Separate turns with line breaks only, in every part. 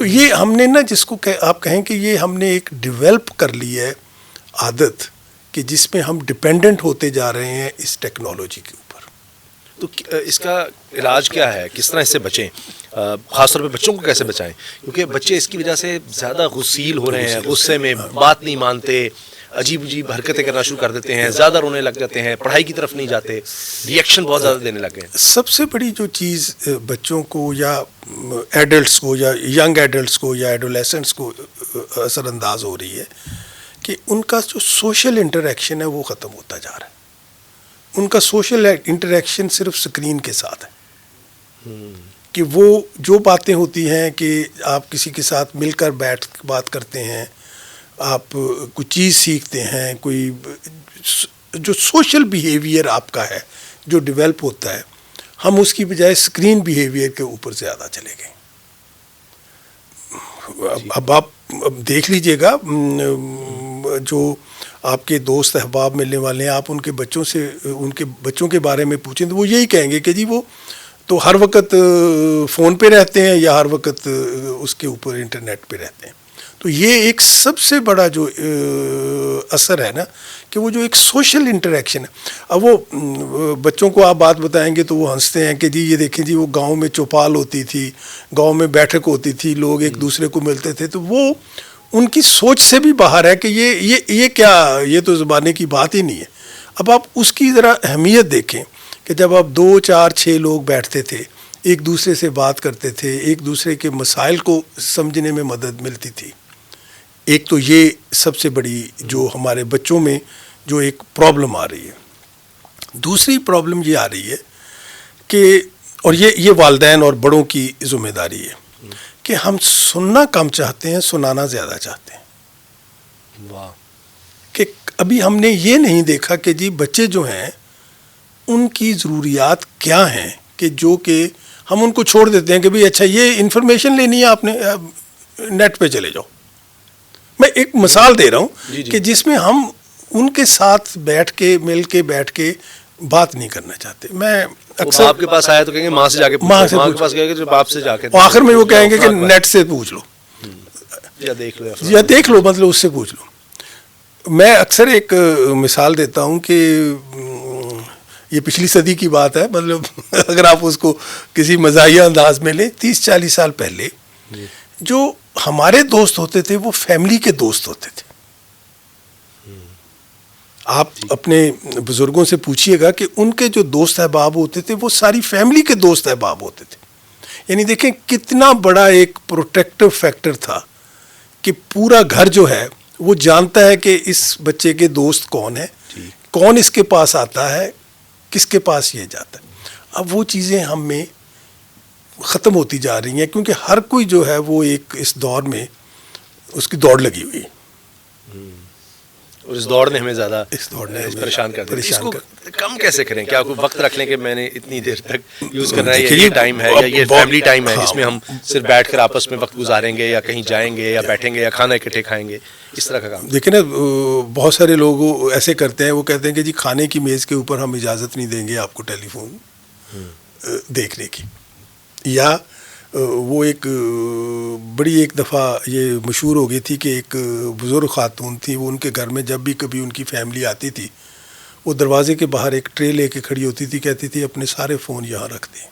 تو یہ ہم نے نا جس کو آپ کہیں کہ یہ ہم نے ایک ڈیولپ کر لی ہے عادت کہ جس میں ہم ڈپینڈنٹ ہوتے جا رہے ہیں اس ٹیکنالوجی کے اوپر.
تو اس کا علاج کیا ہے؟ کس طرح اس سے بچیں؟ خاص طور پہ بچوں کو کیسے بچائیں؟ کیونکہ بچے اس کی وجہ سے زیادہ غسیل ہو رہے ہیں، غصے میں بات نہیں مانتے، عجیب عجیب حرکتیں کرنا شروع کر دیتے ہیں، زیادہ رونے لگ جاتے ہیں، پڑھائی کی طرف نہیں جاتے، ری ایکشن بہت زیادہ دینے لگ گئے ہیں.
سب سے بڑی جو چیز بچوں کو یا ایڈلٹس کو یا ینگ ایڈلٹس کو یا ایڈولیسنٹس کو اثر انداز ہو رہی ہے کہ ان کا جو سوشل انٹریکشن ہے وہ ختم ہوتا جا رہا ہے. ان کا سوشل انٹریکشن صرف اسکرین کے ساتھ ہے کہ وہ جو باتیں ہوتی ہیں کہ آپ کسی کے ساتھ مل کر بیٹھ بات کرتے ہیں، آپ کوئی چیز سیکھتے ہیں، کوئی جو سوشل بیہیویئر آپ کا ہے جو ڈیولپ ہوتا ہے، ہم اس کی بجائے اسکرین بیہیویئر کے اوپر زیادہ چلے گئے. اب آپ دیکھ لیجئے گا جو آپ کے دوست احباب ملنے والے ہیں، آپ ان کے بچوں سے ان کے بچوں کے بارے میں پوچھیں تو وہ یہی کہیں گے کہ جی وہ تو ہر وقت فون پہ رہتے ہیں یا ہر وقت اس کے اوپر انٹرنیٹ پہ رہتے ہیں. تو یہ ایک سب سے بڑا جو اثر ہے نا کہ وہ جو ایک سوشل انٹریکشن ہے. اب وہ بچوں کو آپ بات بتائیں گے تو وہ ہنستے ہیں کہ جی یہ دیکھیں جی وہ گاؤں میں چوپال ہوتی تھی، گاؤں میں بیٹھک ہوتی تھی، لوگ ایک دوسرے کو ملتے تھے. تو وہ ان کی سوچ سے بھی باہر ہے کہ یہ کیا، یہ تو زمانے کی بات ہی نہیں ہے. اب آپ اس کی ذرا اہمیت دیکھیں کہ جب آپ 2 4 6 لوگ بیٹھتے تھے، ایک دوسرے سے بات کرتے تھے، ایک دوسرے کے مسائل کو سمجھنے میں مدد ملتی تھی. ایک تو یہ سب سے بڑی جو ہمارے بچوں میں جو ایک پرابلم آ رہی ہے. دوسری پرابلم یہ آ رہی ہے کہ اور یہ والدین اور بڑوں کی ذمہ داری ہے کہ ہم سننا کم چاہتے ہیں، سنانا زیادہ چاہتے ہیں.
واہ.
کہ ابھی ہم نے یہ نہیں دیکھا کہ جی بچے جو ہیں ان کی ضروریات کیا ہیں کہ جو کہ ہم ان کو چھوڑ دیتے ہیں کہ بھئی اچھا یہ انفارمیشن لینی ہے آپ نے نیٹ پہ چلے جاؤ. میں ایک مثال دے رہا ہوں کہ جس میں ہم ان کے ساتھ بیٹھ کے مل کے بیٹھ کے بات نہیں کرنا چاہتے. میں اکثر
آپ کے پاس آیا تو کہیں گے ماں سے جا کے
ماں سے
کے پاس گئے کہ باپ سے جا کے
آخر میں وہ کہیں گے کہ نیٹ سے پوچھ لو
یا
دیکھ لو مطلب اس سے پوچھ لو. میں اکثر ایک مثال دیتا ہوں کہ یہ پچھلی صدی کی بات ہے، مطلب اگر آپ اس کو کسی مزاحیہ انداز میں لیں، 30 40 سال پہلے جو ہمارے دوست ہوتے تھے وہ فیملی کے دوست ہوتے تھے. آپ اپنے بزرگوں سے پوچھئے گا کہ ان کے جو دوست احباب ہوتے تھے وہ ساری فیملی کے دوست احباب ہوتے تھے. یعنی دیکھیں کتنا بڑا ایک پروٹیکٹیو فیکٹر تھا کہ پورا گھر جو ہے وہ جانتا ہے کہ اس بچے کے دوست کون ہیں، کون اس کے پاس آتا ہے، کس کے پاس یہ جاتا ہے. اب وہ چیزیں ہم میں ختم ہوتی جا رہی ہیں کیونکہ ہر کوئی جو ہے وہ ایک اس دور میں اس کی دوڑ لگی ہوئی ہے.
اور اس دوڑ نے ہمیں زیادہ پریشان کر دیا. اس کو کم کیسے کریں؟ کیا کوئی وقت رکھ لیں کہ میں نے اتنی دیر تک یوز کرنا ہے، یہ ٹائم ہے یا یہ فیملی ٹائم ہے جس میں ہم صرف بیٹھ کر آپس میں وقت گزاریں گے یا کہیں جائیں گے یا بیٹھیں گے یا کھانا اکٹھے کھائیں گے، اس طرح کا کام؟
دیکھیں نا بہت سارے لوگ ایسے کرتے ہیں، وہ کہتے ہیں کہ جی کھانے کی میز کے اوپر ہم اجازت نہیں دیں گے آپ کو ٹیلی فون دیکھنے کی. یا وہ ایک بڑی ایک دفعہ یہ مشہور ہو گئی تھی کہ ایک بزرگ خاتون تھی، وہ ان کے گھر میں جب بھی کبھی ان کی فیملی آتی تھی وہ دروازے کے باہر ایک ٹرے لے کے کھڑی ہوتی تھی، کہتی تھی اپنے سارے فون یہاں رکھ دیں.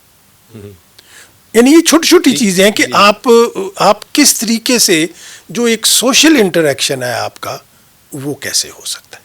یعنی یہ چھوٹی چھوٹی چیزیں ہیں کہ آپ کس طریقے سے جو ایک سوشل انٹریکشن ہے آپ کا وہ کیسے ہو سکتا ہے.